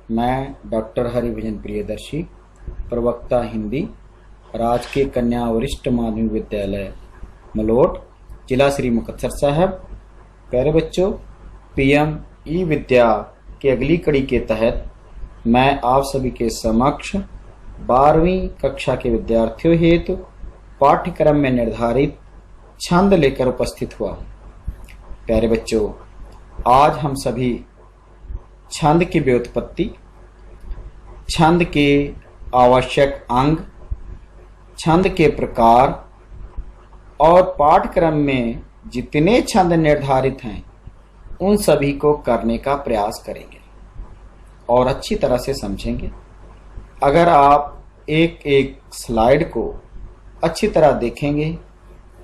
मैं डॉक्टर हरिभजन प्रियदर्शी, प्रवक्ता हिंदी, राजकीय कन्या वरिष्ठ माध्यमिक विद्यालय मलोट, जिला श्री मुक्तसर साहब। प्यारे बच्चों, पीएम ई विद्या की अगली कड़ी के तहत मैं आप सभी के समक्ष 12वीं कक्षा के विद्यार्थियों हेतु पाठ्यक्रम में निर्धारित छंद लेकर उपस्थित हुआ। प्यारे बच्चों, आज हम सभी छंद की व्युत्पत्ति, छंद के आवश्यक अंग, छंद के प्रकार और पाठ्यक्रम में जितने छंद निर्धारित हैं उन सभी को करने का प्रयास करेंगे और अच्छी तरह से समझेंगे। अगर आप एक एक स्लाइड को अच्छी तरह देखेंगे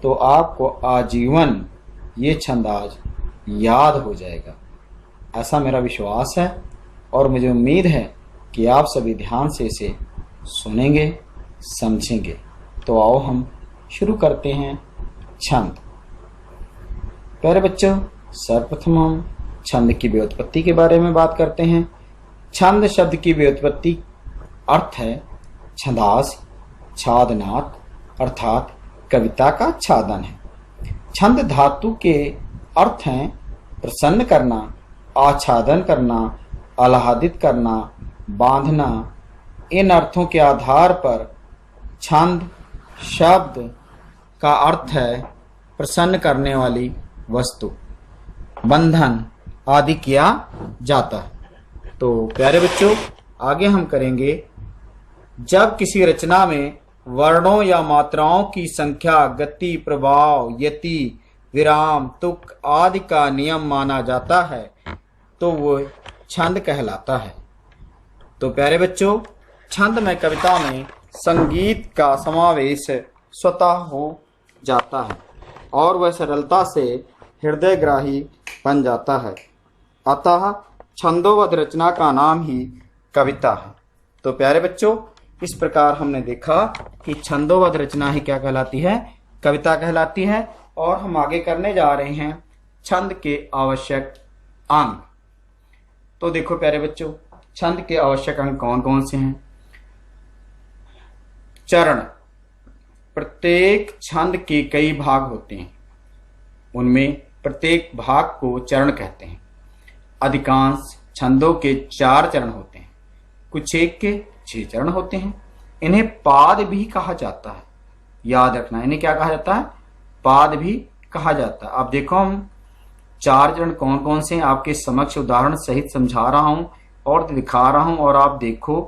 तो आपको आजीवन ये छंद आज याद हो जाएगा, ऐसा मेरा विश्वास है और मुझे उम्मीद है कि आप सभी ध्यान से इसे सुनेंगे, समझेंगे। तो आओ हम शुरू करते हैं छंद। प्यारे बच्चों, सर्वप्रथम हम छंद की व्युत्पत्ति के बारे में बात करते हैं। छंद शब्द की व्युत्पत्ति अर्थ है छंदास, छादनात् अर्थात कविता का छादन है। छंद धातु के अर्थ हैं प्रसन्न करना, आच्छादन करना, आह्लादित करना, बांधना। इन अर्थों के आधार पर छंद शब्द का अर्थ है प्रसन्न करने वाली वस्तु, बंधन आदि किया जाता है। तो प्यारे बच्चों, आगे हम करेंगे, जब किसी रचना में वर्णों या मात्राओं की संख्या, गति, प्रभाव, यति, विराम, तुक आदि का नियम माना जाता है तो वो छंद कहलाता है। तो प्यारे बच्चों, छंद में कविता में संगीत का समावेश स्वतः हो जाता है और वह सरलता से हृदयग्राही बन जाता है। अतः छंदोबद्ध रचना का नाम ही कविता है। तो प्यारे बच्चों, इस प्रकार हमने देखा कि छंदोबद्ध रचना ही क्या कहलाती है? कविता कहलाती है। और हम आगे करने जा रहे हैं छंद के आवश्यक अंग। तो देखो प्यारे बच्चों, छंद के आवश्यक अंग कौन कौन से हैं? चरण। प्रत्येक छंद के कई भाग होते हैं, उनमें प्रत्येक भाग को चरण कहते हैं। अधिकांश छंदों के 4 चरण होते हैं, कुछ एक के 6 चरण होते हैं। इन्हें पाद भी कहा जाता है। याद रखना, इन्हें क्या कहा जाता है? पाद भी कहा जाता है। अब देखो, हम 4 चरण कौन कौन से हैं आपके समक्ष उदाहरण सहित समझा रहा हूं और दिखा रहा हूं, और आप देखो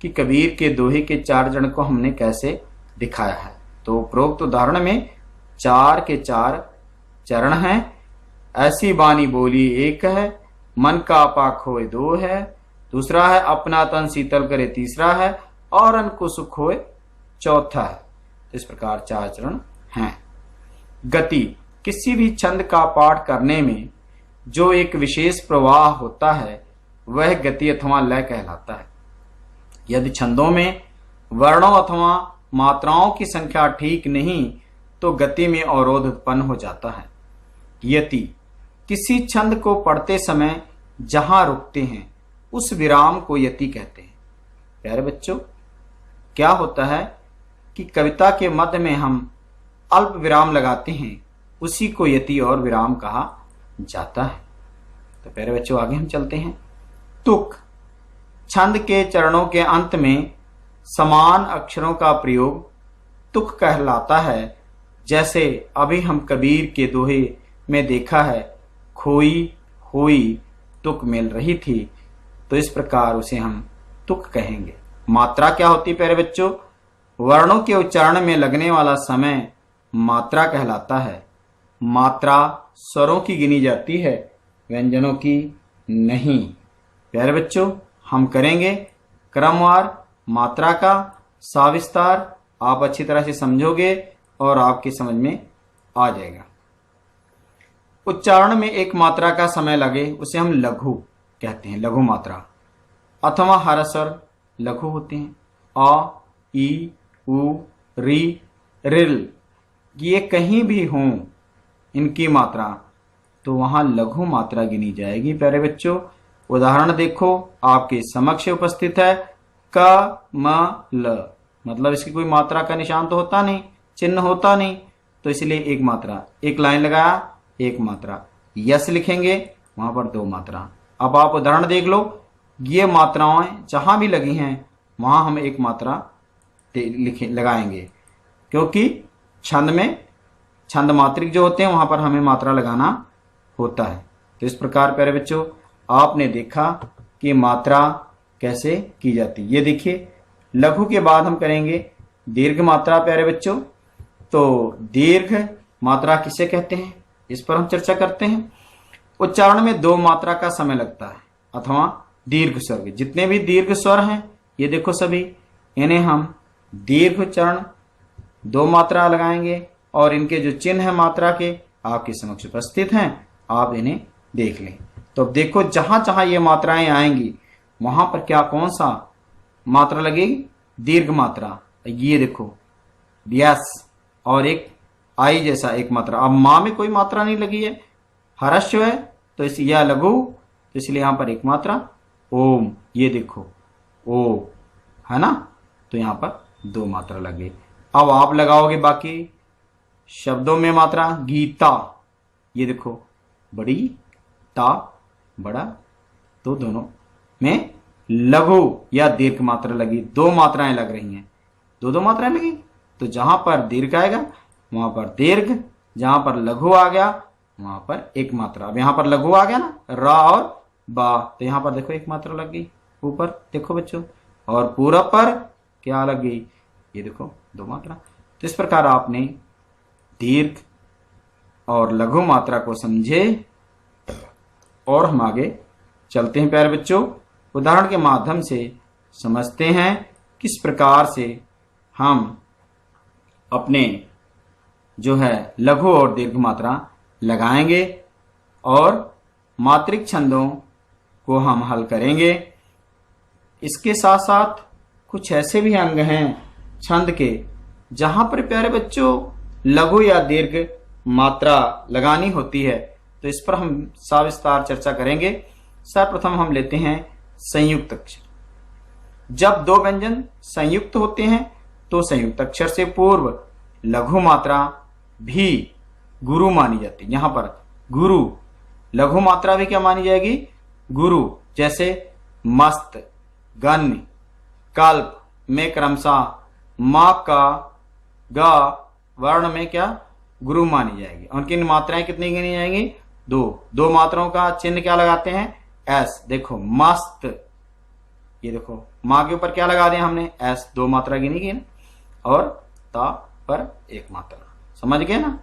कि कबीर के दोहे के 4 चरण को हमने कैसे दिखाया है। तो उपरोक्त उदाहरण में 4 के 4 चरण हैं। ऐसी बानी बोली एक है, मन का आपा खोए 2 है, दूसरा है अपना तन शीतल करे, तीसरा है और अन्न को सुख होए, चौथा है। इस प्रकार 4 चरण हैं। गति। किसी भी छंद का पाठ करने में जो एक विशेष प्रवाह होता है वह गति अथवा लय कहलाता है। यदि छंदों में वर्णों अथवा मात्राओं की संख्या ठीक नहीं तो गति में अवरोध उत्पन्न हो जाता है। यति। किसी छंद को पढ़ते समय जहां रुकते हैं उस विराम को यति कहते हैं। प्यारे बच्चों, क्या होता है कि कविता के मध्य में हम अल्प विराम लगाते हैं, उसी को यति और विराम कहा जाता है। तो प्यारे बच्चों, आगे हम चलते हैं। तुक। छंद के चरणों के अंत में समान अक्षरों का प्रयोग तुक कहलाता है। जैसे अभी हम कबीर के दोहे में देखा है, खोई होई तुक मिल रही थी, तो इस प्रकार उसे हम तुक कहेंगे। मात्रा क्या होती है प्यारे बच्चों? वर्णों के उच्चारण में लगने वाला समय मात्रा कहलाता है। मात्रा स्वरों की गिनी जाती है, व्यंजनों की नहीं। प्यारे बच्चों, हम करेंगे क्रमवार मात्रा का सविस्तार। आप अच्छी तरह से समझोगे और आपकी समझ में आ जाएगा। उच्चारण में एक मात्रा का समय लगे उसे हम लघु कहते हैं, लघु मात्रा, अथवा हर स्वर लघु होते हैं। आ, ई, उ, री, रिल, ये कहीं भी हों इनकी मात्रा, तो वहां लघु मात्रा गिनी जाएगी। प्यारे बच्चों, उदाहरण देखो आपके समक्ष उपस्थित है कमल, मतलब इसकी कोई मात्रा का निशान तो होता नहीं, चिन्ह होता नहीं, तो इसलिए एक मात्रा, एक लाइन लगाया एक मात्रा। यस लिखेंगे वहां पर दो मात्रा। अब आप उदाहरण देख लो, ये मात्राएं जहां भी लगी हैं वहां हम एक मात्रा लगाएंगे, क्योंकि छंद में छंद मात्रिक जो होते हैं वहां पर हमें मात्रा लगाना होता है। तो इस प्रकार प्यारे बच्चों आपने देखा कि मात्रा कैसे की जाती है। ये देखिए लघु के बाद हम करेंगे दीर्घ मात्रा प्यारे बच्चों। तो दीर्घ मात्रा किसे कहते हैं इस पर हम चर्चा करते हैं। उच्चारण में दो मात्रा का समय लगता है अथवा दीर्घ स्वर। जितने भी दीर्घ स्वर हैं ये देखो सभी, इन्हें हम दीर्घ उच्चारण दो मात्रा लगाएंगे और इनके जो चिन्ह है मात्रा के आपके समक्ष उपस्थित हैं, आप इन्हें देख लें। तो अब देखो जहां जहां ये मात्राएं आएंगी वहां पर क्या कौन सा मात्रा लगेगी, दीर्घ मात्रा। ये देखो यस और एक आई जैसा एक मात्रा। अब मां में कोई मात्रा नहीं लगी है, हर्षव है तो इस या लघु, तो इसलिए यहां पर एक मात्रा ओम। ये देखो ओ है ना, तो यहां पर दो मात्रा लगे। अब आप लगाओगे बाकी शब्दों में मात्रा। गीता, ये देखो बड़ी ता बड़ा, तो दोनों में लघु या दीर्घ मात्रा लगी। दो मात्राएं लग रही हैं, दो मात्राएं लगी। तो जहां पर दीर्घ आएगा वहां पर दीर्घ, जहां पर लघु आ गया वहां पर एक मात्रा। अब यहां पर लघु आ गया ना रा और बा, तो यहां पर देखो एक मात्रा लग गई। ऊपर देखो बच्चों, और पूरब पर क्या लग गई, ये देखो दो मात्रा। तो इस प्रकार आपने दीर्घ और लघु मात्रा को समझे और हम आगे चलते हैं प्यारे बच्चों। उदाहरण के माध्यम से समझते हैं किस प्रकार से हम अपने जो है लघु और दीर्घ मात्रा लगाएंगे और मात्रिक छंदों को हम हल करेंगे। इसके साथ साथ कुछ ऐसे भी अंग हैं छंद के जहां पर प्यारे बच्चों लघु या दीर्घ मात्रा लगानी होती है, तो इस पर हम सविस्तार चर्चा करेंगे। सर्वप्रथम हम लेते हैं संयुक्त अक्षर। जब दो व्यंजन संयुक्त होते हैं तो संयुक्त अक्षर से पूर्व लघु मात्रा भी गुरु मानी जाती है। यहां पर गुरु लघु मात्रा भी क्या मानी जाएगी, गुरु। जैसे मस्त, गन्य, कल्प में क्रमशः मा का गा वर्ण में क्या गुरु मानी जाएगी। उनकी मात्राएं कितनी गिनी जाएंगी, दो मात्राओं का चिन्ह क्या लगाते हैं, एस। देखो मस्त, ये देखो माँ के ऊपर क्या लगा दिया हमने, एस, दो मात्रा गिनी गई ना, और ता पर एक मात्रा। समझ गए ना।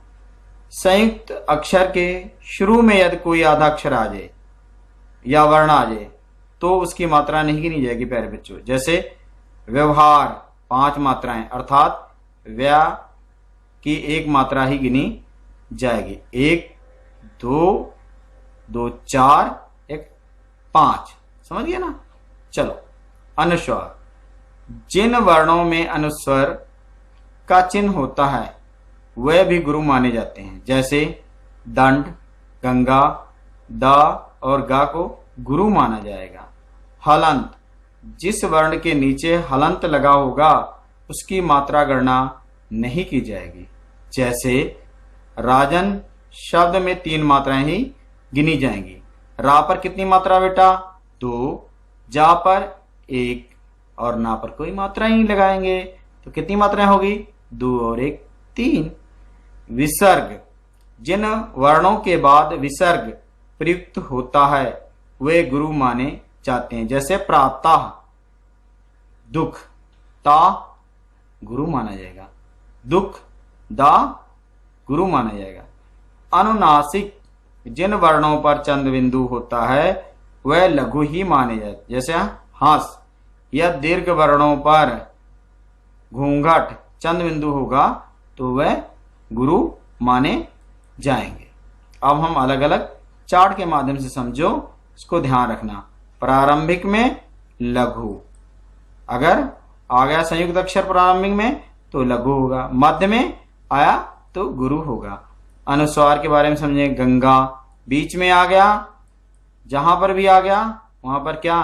संयुक्त अक्षर के शुरू में यदि कोई आधा अक्षर आ जाए या वर्ण आ जाए तो उसकी मात्रा नहीं गिनी जाएगी प्यारे बच्चों। जैसे व्यवहार 5 मात्राएं, अर्थात व्या की एक मात्रा ही गिनी जाएगी। 1 2 2 4 1 5, समझ गए ना। चलो अनुस्वार, जिन वर्णों में अनुस्वर का चिन्ह होता है वह भी गुरु माने जाते हैं। जैसे दंड, गंगा, दा और गा को गुरु माना जाएगा। हलंत, जिस वर्ण के नीचे हलंत लगा होगा उसकी मात्रा गणना नहीं की जाएगी। जैसे राजन शब्द में 3 मात्राएं ही गिनी जाएंगी। रा पर कितनी मात्रा बेटा, 2, जा पर 1 और ना पर कोई मात्रा ही लगाएंगे तो कितनी मात्राएं होगी, 2 और 1 3। विसर्ग, जिन वर्णों के बाद विसर्ग प्रयुक्त होता है वे गुरु माने जाते हैं। जैसे प्रातः, दुख, ता गुरु माना जाएगा, दुख, दा गुरु माना जाएगा। अनुनासिक, जिन वर्णों पर चंद बिंदु होता है वह लघु ही माने जाते। जैसे हास, या दीर्घ वर्णों पर घूंघट चंद बिंदु होगा तो वह गुरु माने जाएंगे। अब हम अलग अलग चार्ट के माध्यम से समझो, इसको ध्यान रखना। प्रारंभिक में लघु, अगर आ गया संयुक्त अक्षर प्रारंभिक में तो लघु होगा, मध्य में आया तो गुरु होगा। अनुस्वार के बारे में समझे, गंगा बीच में आ गया, जहां पर भी आ गया वहां पर क्या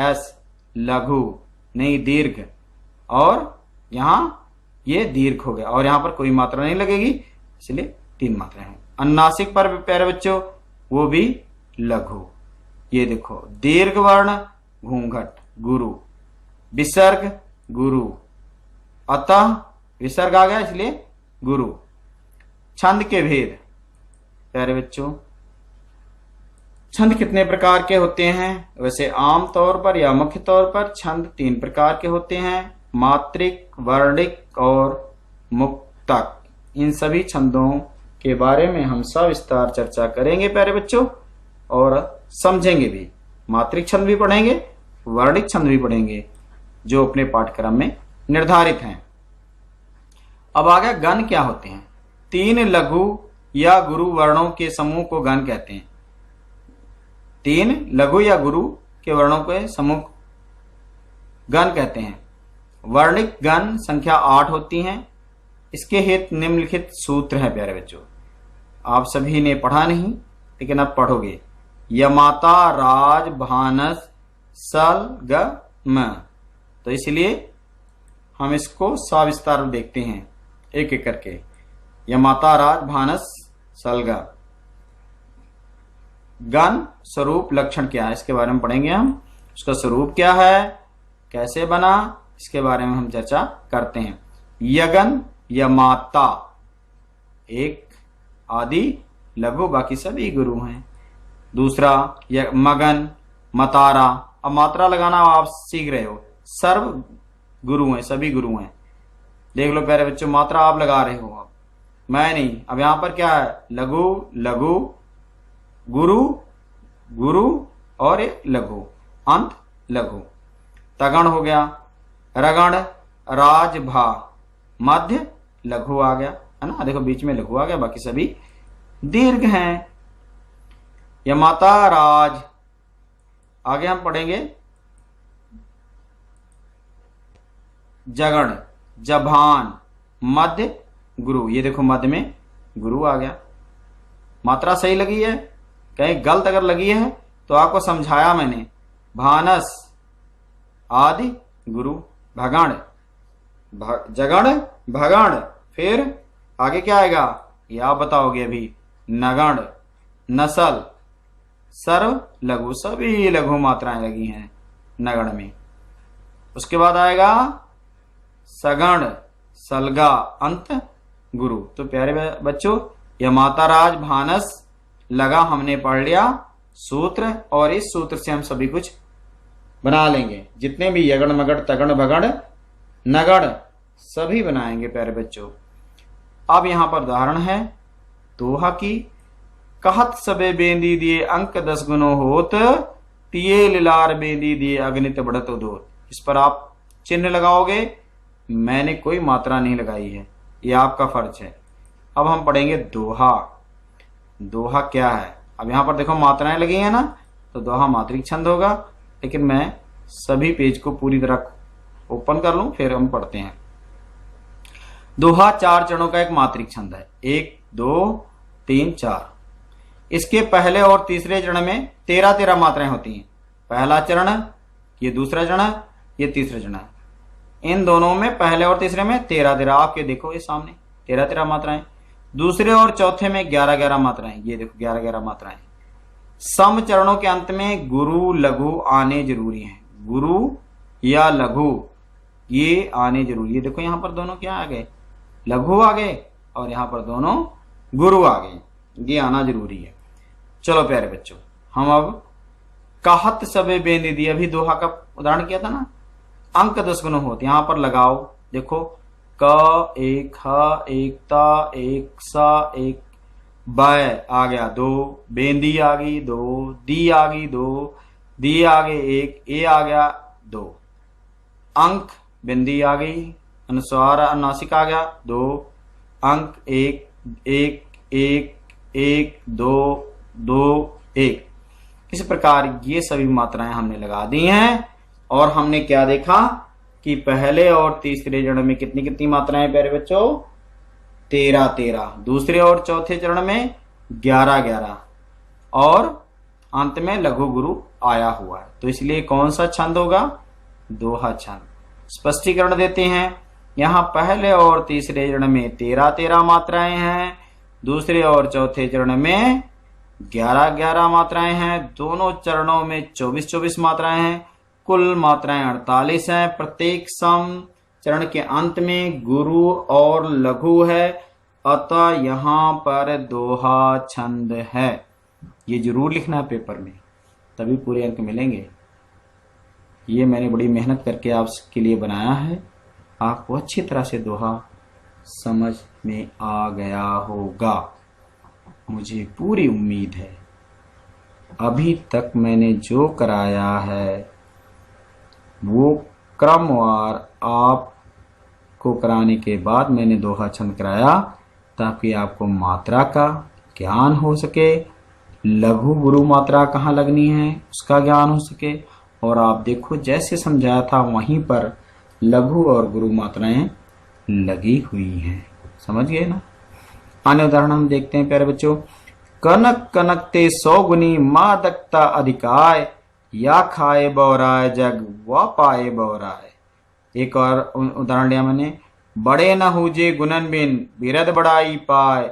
एस लघु नहीं दीर्घ, और यहां ये दीर्घ हो गया, और यहां पर कोई मात्रा नहीं लगेगी, इसलिए 3 मात्राएं हैं। अनुनासिक पर प्यारे बच्चों वो भी लघु। ये देखो दीर्घ वर्ण घूंघट गुरु, विसर्ग गुरु, अतः विसर्ग आ गया इसलिए गुरु। छंद के भेद प्यारे बच्चों, छंद कितने प्रकार के होते हैं? वैसे आम तौर पर या मुख्य तौर पर छंद 3 प्रकार के होते हैं, मात्रिक, वर्णिक और मुक्तक। इन सभी छंदों के बारे में हम सविस्तार चर्चा करेंगे प्यारे बच्चों, और समझेंगे भी। मात्रिक छंद भी पढ़ेंगे, वर्णिक छंद भी पढ़ेंगे, जो अपने पाठ्यक्रम में निर्धारित हैं। अब आ गया गण क्या होते हैं। 3 लघु या गुरु वर्णों के समूह को गण कहते हैं। 3 लघु या गुरु के वर्णों के समूह गण कहते हैं। वर्णिक गण संख्या 8 होती हैं। इसके हेतु निम्नलिखित सूत्र है प्यारे बच्चों, आप सभी ने पढ़ा नहीं लेकिन अब पढ़ोगे। यमाता राज भानस सल ग म, तो इसलिए हम इसको सविस्तार देखते हैं एक एक करके। यमाता राज भानस सलगा। गण स्वरूप लक्षण क्या है इसके बारे में पढ़ेंगे हम। उसका स्वरूप क्या है, कैसे बना, इसके बारे में हम चर्चा करते हैं। यगन यमाता एक आदि लघु, बाकी सभी गुरु हैं। दूसरा मगन मतारा, अब मात्रा लगाना आप सीख रहे हो। सर्व गुरु हैं, सभी गुरु हैं। देख लो प्यारे बच्चों, मात्रा आप लगा रहे हो, अब मैं नहीं। अब यहां पर क्या है, लघु लघु गुरु गुरु और एक लघु, अंत लघु। तगण हो गया, रगण राज भा, मध्य लघु आ गया, है ना। देखो बीच में लघु आ गया, बाकी सभी दीर्घ हैं। यमाता राज, आगे हम पढ़ेंगे जगण जभान, मध्य गुरु। ये देखो मध्य में गुरु आ गया। मात्रा सही लगी है, कहीं गलत अगर लगी है तो आपको समझाया मैंने। भानस आदि गुरु, भगण जगण भगण, फिर आगे क्या आएगा ये आप बताओगे अभी। नगण नसल, सर्व लघु, सभी लघु मात्राएं लगी हैं नगण में। उसके बाद आएगा सगण सलगा, अंत गुरु। तो प्यारे बच्चों, यह माता राज भानस लगा हमने पढ़ लिया सूत्र, और इस सूत्र से हम सभी कुछ बना लेंगे। जितने भी यगण मगड़ तगण भगण नगण सभी बनाएंगे प्यारे बच्चों। अब यहां पर उदाहरण है दोहा की। कहत सबे बेंदी दिए अंक 10 गुनो होत, तिये लिलार बेंदी दिए अग्नित बढ़त उदोत। इस पर आप चिन्ह लगाओगे, मैंने कोई मात्रा नहीं लगाई है, ये आपका फर्ज है। अब हम पढ़ेंगे दोहा। दोहा क्या है, अब यहां पर देखो मात्राएं लगी हैं ना, तो दोहा मात्रिक छंद होगा। लेकिन मैं सभी पेज को पूरी तरह ओपन कर लूं, फिर हम पढ़ते हैं। दोहा 4 चरणों का एक मात्रिक छंद है, 1 2 3 4। इसके पहले और तीसरे चरण में 13-13 मात्राएं होती हैं। पहला चरण, ये दूसरा चरण, ये तीसरा चरण। इन दोनों में पहले और तीसरे में 13-13, आपके देखो ये सामने 13-13 मात्राएं। दूसरे और चौथे में 11-11 मात्राएं, ये देखो 11-11 मात्राएं। सम चरणों के अंत में गुरु लघु आने जरूरी है। गुरु या लघु ये आने जरूरी है। देखो यहां पर दोनों क्या आ गए, लघु आ गए, और यहां पर दोनों गुरु आ गए, ये आना जरूरी है। चलो प्यारे बच्चों, हम अब कहत सबे बेंदी दी, अभी दोहा का उदाहरण किया था ना, अंक 10 गुना होते, यहां पर लगाओ। देखो क एक, ह एक, ता एक, सा एक, बै आ गया 2, बेंदी आ गई 2, दी आ गई 2, दी आगे 1, ए आ गया 2, अंक बिंदी आ गई, अनुस्वार अनुनासिक आ गया 2, अंक 1 1 1 1 2 2 1। इस प्रकार ये सभी मात्राएं हमने लगा दी हैं। और हमने क्या देखा कि पहले और तीसरे चरण में कितनी कितनी मात्राएं प्यारे बच्चों, 13-13। दूसरे और चौथे चरण में 11-11, और अंत में लघु गुरु आया हुआ है, तो इसलिए कौन सा छंद होगा? दोहा छंद। स्पष्टीकरण देते हैं। यहाँ पहले और तीसरे चरण में 13-13 मात्राएं हैं, दूसरे और चौथे चरण में 11-11 मात्राएं हैं, दोनों चरणों में 24-24 मात्राएं हैं, कुल मात्राएं 48 हैं। प्रत्येक सम चरण के अंत में गुरु और लघु है, अतः यहाँ पर दोहा छंद है। ये जरूर लिखना है पेपर में, तभी पूरे अंक मिलेंगे। ये मैंने बड़ी मेहनत करके आपके लिए बनाया है, आपको अच्छी तरह से दोहा समझ में आ गया होगा, मुझे पूरी उम्मीद है। अभी तक मैंने जो कराया है वो क्रमवार आपको कराने के बाद मैंने दोहा छंद कराया, ताकि आपको मात्रा का ज्ञान हो सके, लघु गुरु मात्रा कहाँ लगनी है उसका ज्ञान हो सके, और आप देखो जैसे समझाया था वहीं पर लघु और गुरु मात्राएं लगी हुई हैं। समझ गए ना? अन्य उदाहरण हम देखते हैं प्यारे बच्चों। कनक कनक ते 100 गुनी मादकता अधिकाय, या खाए बौराय जग व पाए बौराय। एक और उदाहरण लिया मैंने। बड़े न हुजे गुनन बिन, बिरद बड़ाई पाए,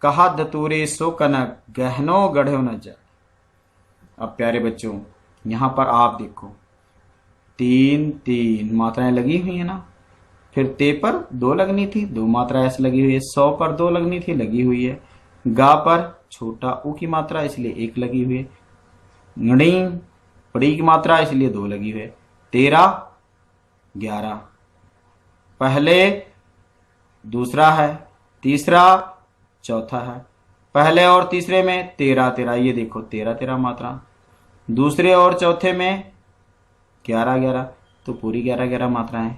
कहा धतूरे सो कनक, गहनो गढ़ो न जा। अब प्यारे बच्चों यहाँ पर आप देखो 3-3 मात्राएं लगी हुई है ना, फिर ते पर 2 लगनी थी, 2 मात्रा ऐसे लगी हुई है। 100 पर 2 लगनी थी, लगी हुई है। गा पर छोटा ऊ की मात्रा इसलिए 1 लगी हुई है। ङड़ी बड़ी की मात्रा इसलिए 2 लगी हुई है। 13-11 पहले दूसरा है, तीसरा चौथा है। पहले और तीसरे में 13-13, ये देखो 13-13 मात्रा, दूसरे और चौथे में 11-11, तो पूरी 11-11 मात्राएं।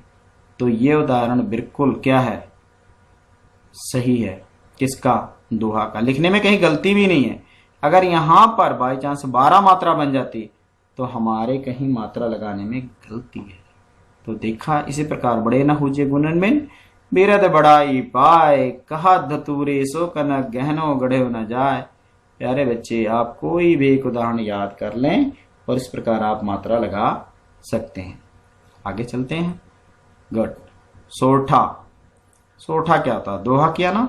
तो ये उदाहरण बिल्कुल क्या है? सही है। किसका? दोहा का। लिखने में कहीं गलती भी नहीं है। अगर यहां पर बाई चांस 12 मात्रा बन जाती तो हमारे कहीं मात्रा लगाने में गलती है। तो देखा, इसी प्रकार बड़े न हुजे गुणन में, बिरद बड़ाई पाए, कहा धतूरे सो कनक, गहनो गढ़े न जाए। प्यारे बच्चे, आप कोई भी एक उदाहरण याद कर लें और इस प्रकार आप मात्रा लगा सकते हैं। आगे चलते हैं। गुड। सोठा। सोठा क्या होता है? दोहा किया ना,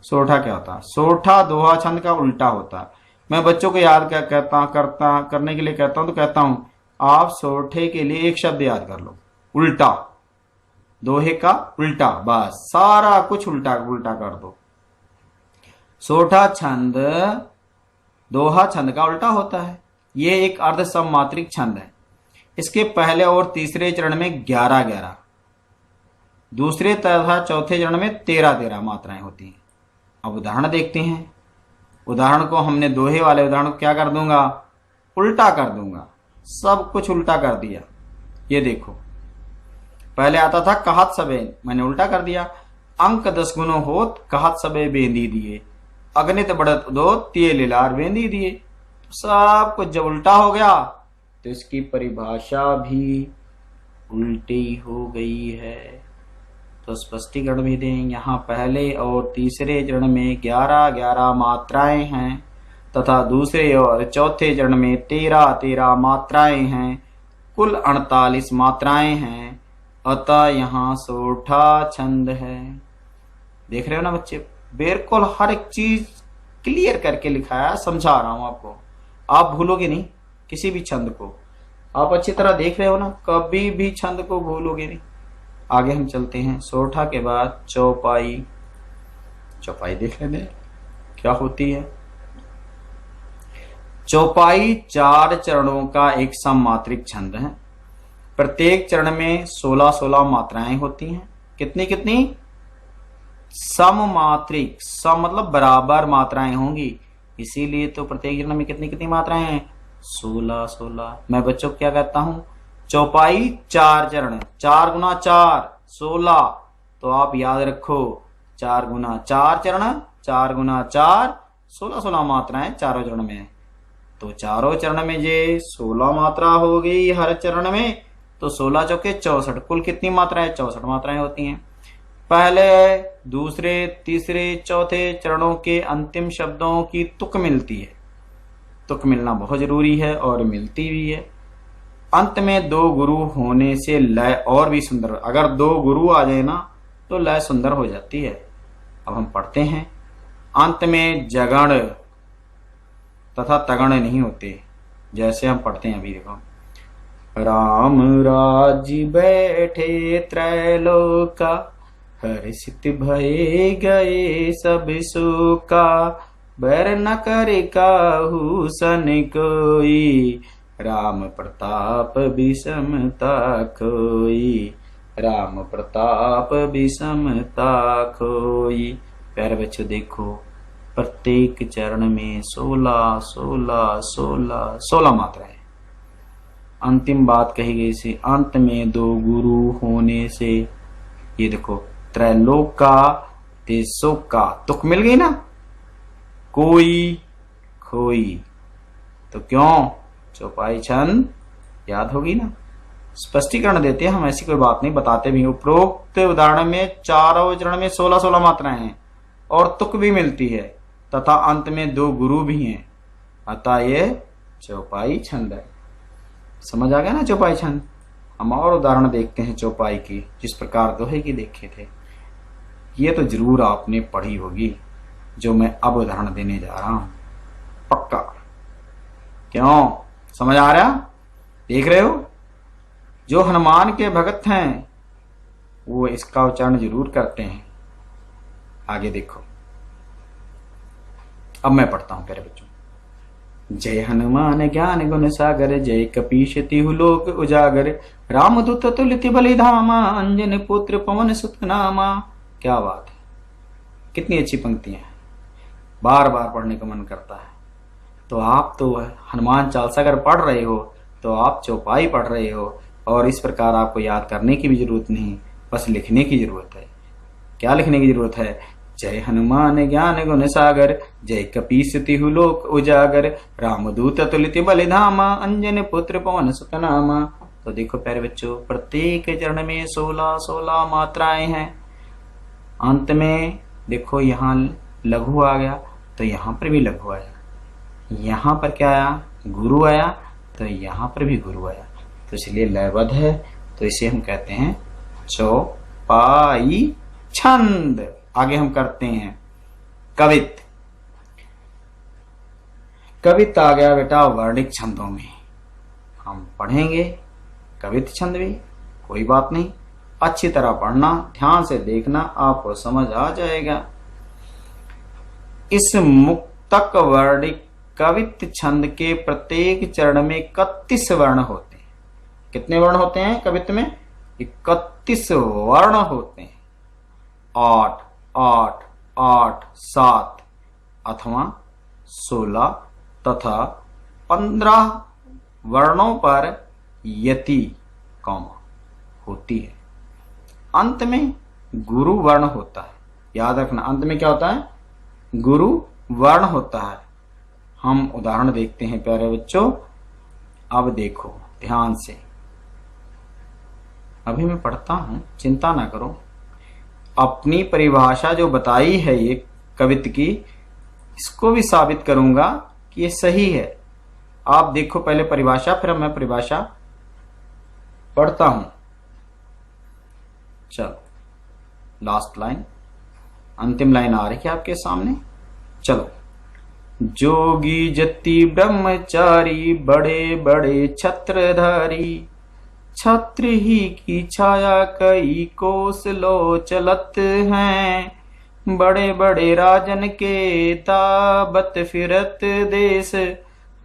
सोठा क्या होता है? सोठा दोहा छंद का उल्टा होता है। मैं बच्चों को याद करने के लिए कहता हूं, तो कहता हूं आप सोठे के लिए एक शब्द याद कर लो, उल्टा। दोहे का उल्टा, बस सारा कुछ उल्टा उल्टा कर दो। सोठा छंद दोहा छंद का उल्टा होता है। यह एक अर्ध सममात्रिक छंद है। इसके पहले और तीसरे चरण में 11-11, दूसरे तथा चौथे चरण में 13-13 मात्राएं होती हैं। अब उदाहरण देखते हैं। उदाहरण को हमने दोहे वाले उदाहरण को क्या कर दूंगा? उल्टा कर दूंगा। सब कुछ उल्टा कर दिया। ये देखो, पहले आता था कहत सबे, मैंने उल्टा कर दिया। अंक 10 गुनो होत, कहत सबे बेंदी दिए, अगणित बढ़त दो, तिये लिलार बेंदी दिए। सब कुछ जब उल्टा हो गया तो इसकी परिभाषा भी उल्टी हो गई है। तो स्पष्टीकरण भी दें। यहाँ पहले और तीसरे चरण में 11-11 मात्राएं हैं तथा दूसरे और चौथे चरण में 13-13 मात्राएं हैं, कुल 48 मात्राएं हैं, अतः यहाँ सोठा छंद है। देख रहे हो ना बच्चे, बिल्कुल हर एक चीज क्लियर करके लिखा है, समझा रहा हूं आपको। आप भूलोगे नहीं किसी भी छंद को। आप अच्छी तरह देख रहे हो ना, कभी भी छंद को भूलोगे नहीं। आगे हम चलते हैं। सोठा के बाद चौपाई। चौपाई देख लेते हैं क्या होती है। चौपाई 4 चरणों का एक सममात्रिक छंद है। प्रत्येक चरण में 16-16 मात्राएं होती हैं। कितनी कितनी? सममात्रिक। सम मतलब बराबर मात्राएं होंगी, इसीलिए तो प्रत्येक चरण में कितनी कितनी मात्राएं हैं? 16-16। मैं बच्चों को क्या कहता हूं? चौपाई 4 चरण, 4 गुना 4 16। तो आप याद रखो 4 गुना 4 चरण, 4 गुना 4 16-16 मात्राएं चारों चरण में। तो चारों चरण में ये 16 मात्रा हो गई हर चरण में, तो 16 चौके 64। कुल कितनी मात्राएं? 64 मात्राएं होती हैं। पहले, दूसरे, तीसरे, चौथे चरणों के अंतिम शब्दों की तुक मिलती है। तुक मिलना बहुत जरूरी है और मिलती भी है। अंत में दो गुरु होने से लय और भी सुंदर, अगर दो गुरु आ जाए ना तो लय सुंदर हो जाती है। अब हम पढ़ते हैं, अंत में जगण तथा तगण नहीं होते। जैसे हम पढ़ते हैं अभी देखो, राम राज्य बैठे त्रैलोका, हर्षित भये गए सब शोका, बैर न करे काहू सन कोई, राम प्रताप विषमता खोई, राम प्रताप विषमता खोई। प्यारे बच्चों देखो, प्रत्येक चरण में 16 16 16 16 मात्राएं। अंतिम बात कही गई से अंत में दो गुरु होने से, ये देखो त्रैलोक का तेसोक का तुक मिल गई ना, कोई खोई, तो क्यों चौपाई छंद याद होगी ना। स्पष्टीकरण देते हैं हम, ऐसी कोई बात नहीं, बताते भी। उपरोक्त उदाहरण में चारों चरण में 16 16 मात्राएं हैं और तुक भी मिलती है तथा अंत में दो गुरु भी हैं, अतः ये चौपाई छंद है। समझ आ गया ना चौपाई छंद। हम और उदाहरण देखते हैं चौपाई की, जिस प्रकार दोहे की देखे थे। ये तो जरूर आपने पढ़ी होगी जो मैं अब उदाहरण देने जा रहा हूं, पक्का। क्यों, समझ आ रहा? देख रहे हो, जो हनुमान के भगत हैं वो इसका उच्चारण जरूर करते हैं। आगे देखो, अब मैं पढ़ता हूं प्यारे बच्चों। जय हनुमान ज्ञान गुण सागर, जय कपीश तिहु लोक उजागर, रामदूत तुलित बलिधामा, अंजन पुत्र पवन सुत नामा। क्या बात है, कितनी अच्छी पंक्तियां हैं, बार बार पढ़ने का मन करता है। तो आप तो हनुमान चालीसा अगर पढ़ रहे हो तो आप चौपाई पढ़ रहे हो, और इस प्रकार आपको याद करने की भी जरूरत नहीं, बस लिखने की जरूरत है। क्या लिखने की जरूरत है? जय हनुमान ज्ञान गुण सागर, जय कपीस तिहु लोक उजागर, रामदूत तुलित बलिधामा, अंजन पुत्र पवन सुत नामा। तो देखो प्यारे बच्चों, प्रत्येक चरण में 16 16 मात्राएं हैं। अंत में देखो यहाँ लघु आ गया तो यहाँ पर भी लघु आया, यहाँ पर क्या आया? गुरु आया, तो यहाँ पर भी गुरु आया, तो इसलिए लयबद्ध है। तो इसे हम कहते हैं चौपाई छंद। आगे हम करते हैं कवित। कवित आ गया बेटा वर्णिक छंदों में, हम पढ़ेंगे कवित छंद भी, कोई बात नहीं, अच्छी तरह पढ़ना, ध्यान से देखना, आपको समझ आ जाएगा। इस मुक्तक वर्णिक कवित छंद के प्रत्येक चरण में 31 वर्ण होते हैं। कितने वर्ण होते हैं कवित में? 31 वर्ण होते हैं। 8 8 8 7 अथवा 16 तथा 15 वर्णों पर यति कौमा होती है। अंत में गुरु वर्ण होता है, याद रखना, अंत में क्या होता है? गुरु वर्ण होता है। हम उदाहरण देखते हैं प्यारे बच्चों। अब देखो ध्यान से, अभी मैं पढ़ता हूं, चिंता ना करो। अपनी परिभाषा जो बताई है ये कवित की, इसको भी साबित करूंगा कि ये सही है। आप देखो पहले परिभाषा, फिर मैं परिभाषा पढ़ता हूं। चलो, लास्ट लाइन, अंतिम लाइन आ रही है आपके सामने। चलो, जोगी जति ब्रह्मचारी, बड़े बड़े छत्रधारी, छत्र ही की छाया कई कोस लो चलत हैं, बड़े बड़े राजन के ताबत फिरत देश,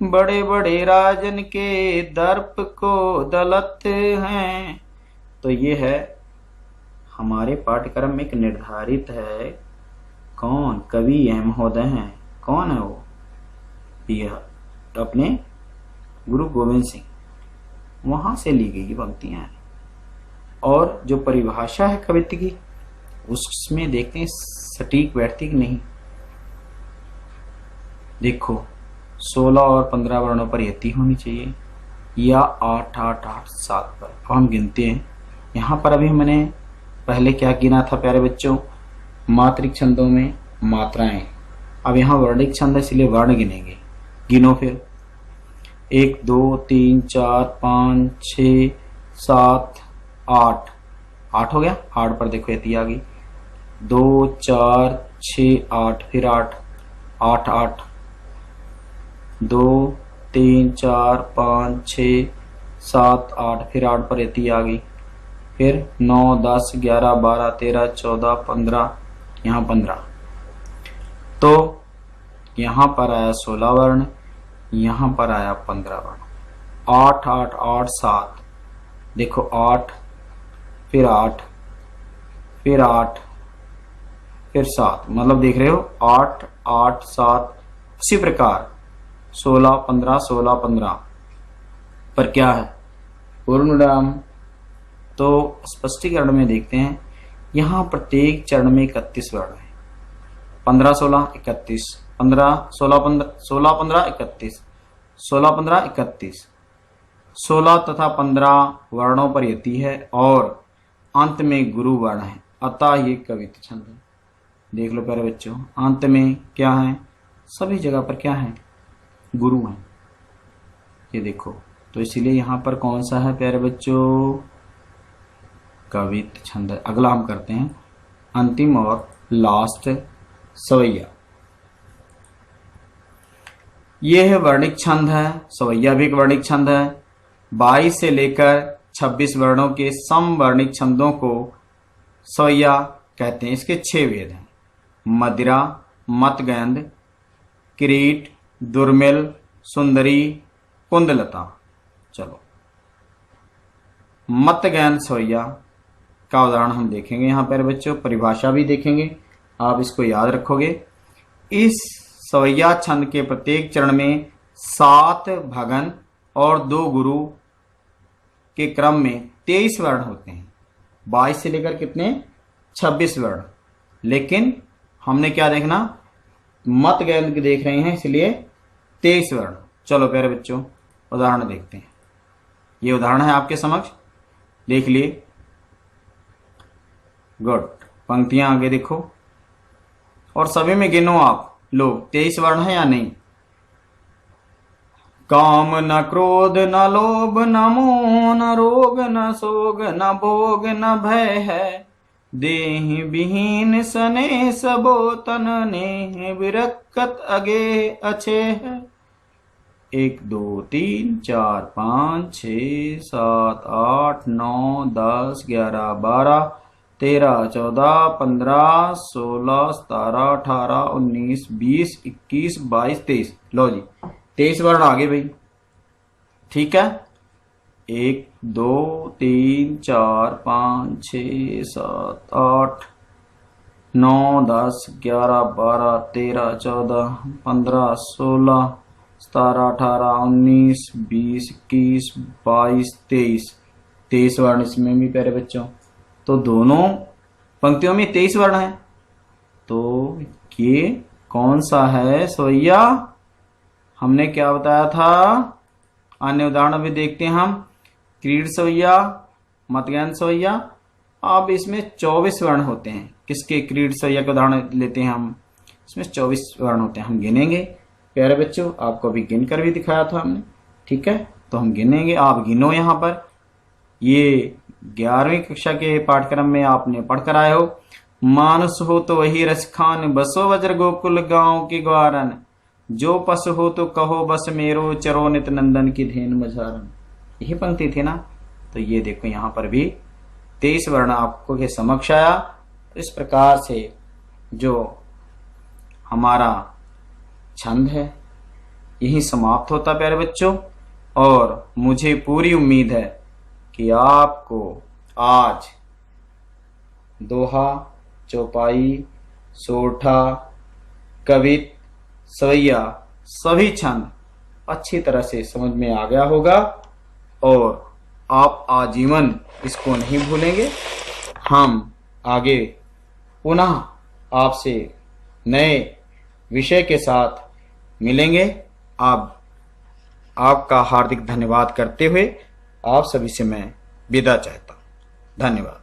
बड़े बड़े राजन के दर्प को दलत हैं। तो ये है हमारे पाठ्यक्रम में एक निर्धारित है, कौन कवि यह महोदय हैं, कौन है वो? यह अपने गुरु गोविंद सिंह, वहां से ली गई पंक्तियां हैं। और जो परिभाषा है कवित्व की, उसमें देखते हैं सटीक बैठती कि नहीं। देखो 16 और 15 वर्णों पर यति होनी चाहिए, या 8 8 8 7 पर। अब हम गिनते हैं। यहाँ पर अभी मैंने पहले क्या गिना था प्यारे बच्चों? मात्रिक छंदों में मात्राएं। अब यहाँ वर्णिक छंद है इसलिए वर्ण गिनेंगे। गिनो फिर 1 2 3 4 5 6 7 8, 8 हो गया। 8 पर देखो यति आ गई, 2 4 6 8, फिर 8 8 8, 2 3 4 5 6 7 8, फिर 8 पर यति आ गई, फिर 9 10 11 12 13 14 15, यहाँ 15। तो यहाँ पर आया 16 वर्ण, यहाँ पर आया 15 वर्ण। 8 8 8 7, देखो 8 फिर 8 फिर 8 फिर 7, मतलब देख रहे हो 8 8 7। इसी प्रकार 16 15 16 15 पर क्या है पूर्ण विराम। तो स्पष्टीकरण में देखते हैं, यहाँ प्रत्येक चरण में 31 वर्ण है। 15 16 31, 15 16 15 16 15 31, 16 15 31, 16 तथा 15 वर्णों पर यति है और अंत में गुरु वर्ण है, अतः ये कवित्व छंद है। देख लो प्यारे बच्चों, अंत में क्या है, सभी जगह पर क्या है, गुरु है। ये देखो, तो इसीलिए यहाँ पर कौन सा है प्यारे बच्चों, कवित्व छंद है। अगला हम करते हैं अंतिम और लास्ट सवैया। ये है वर्णिक छंद है, सवैया भी एक वर्णिक छंद है। 22 से लेकर 26 वर्णों के समवर्णिक छंदों को सवैया कहते हैं। इसके 6 वेद हैं, मदिरा, मतगंध, किरीट, दुर्मिल, सुंदरी, कुंदलता। चलो मतगंध सवैया का उदाहरण हम देखेंगे यहाँ पर बच्चों, परिभाषा भी देखेंगे, आप इसको याद रखोगे। इस सवैया छंद के प्रत्येक चरण में 7 भगन और 2 गुरु के क्रम में 23 वर्ण होते हैं। 22 से लेकर कितने, 26 वर्ण। लेकिन हमने क्या देखना, मतगंध देख रहे हैं, इसलिए 23 वर्ण। चलो प्यारे बच्चों उदाहरण देखते हैं। ये उदाहरण है आपके समक्ष, देख लिए। गुड, पंक्तियां आगे देखो और सभी में गिनो आप लोग 23 वर्ण है या नहीं। काम न क्रोध न लोभ न मोह न रोग न शोग न भोग न भय है, देहि विहीन सने सबो तन ने विरक्कत अगे अच्छे है। 1 2 3 4 5 6 7 8 9 10 11 12 13 14 15 16 17 18 19 20 21 22 23। लो जी 23 वर्ण आगे भाई, ठीक है। 1 2 3 4 5 6 7 8 9 10 11 12 13 14 15 16 17 18 19 20 21 22 23। 23 वर्ण इसमें भी प्यारे बच्चों। तो दोनों पंक्तियों में 23 वर्ण है। तो ये कौन सा है सवैया, हमने क्या बताया था। अन्य उदाहरण भी देखते हैं हम। क्रीड सवैया, मतगंध सवैया। अब इसमें 24 वर्ण होते हैं। किसके, क्रीड सवैया का उदाहरण लेते हैं हम, इसमें 24 वर्ण होते हैं। हम गिनेंगे प्यारे बच्चों, आपको अभी गिन कर भी दिखाया था हमने, ठीक है। तो हम गिनेंगे, आप गिनो। यहाँ पर ये 11वीं कक्षा के पाठ्यक्रम में आपने पढ़कर आए हो। मानुष हो तो वही रस खान, बसो वज्र गोकुल गांव के ग्वारन, जो पस हो तो कहो बस मेरो, चरो नित नंदन की धेन मझारन। यही पंक्ति थी ना। तो ये देखो यहाँ पर भी 23 वर्ण आपको के समक्ष आया। इस प्रकार से जो हमारा छंद है यही समाप्त होता प्यारे बच्चों। और मुझे पूरी उम्मीद है कि आपको आज दोहा, चौपाई, सोरठा, कवित्त, सवैया सभी छंद अच्छी तरह से समझ में आ गया होगा और आप आजीवन इसको नहीं भूलेंगे। हम आगे पुनः आपसे नए विषय के साथ मिलेंगे। आपका हार्दिक धन्यवाद करते हुए आप सभी से मैं विदा चाहता हूं। धन्यवाद।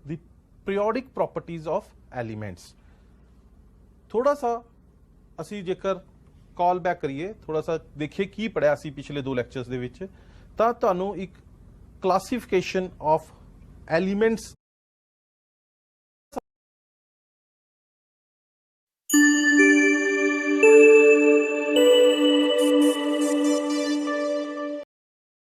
the periodic properties of elements। थोड़ा सा ਅਸੀਂ ਜੇਕਰ ਕਾਲ ਬੈਕ ਕਰੀਏ, ਥੋੜਾ ਸਾ ਦੇਖੀਏ ਕੀ ਪੜਿਆ ਸੀ ਪਿਛਲੇ 2 ਲੈਕਚਰਸ ਦੇ ਵਿੱਚ, ਤਾਂ ਤੁਹਾਨੂੰ ਇੱਕ ਕਲਾਸੀਫਿਕੇਸ਼ਨ ਆਫ ਐਲੀਮੈਂਟਸ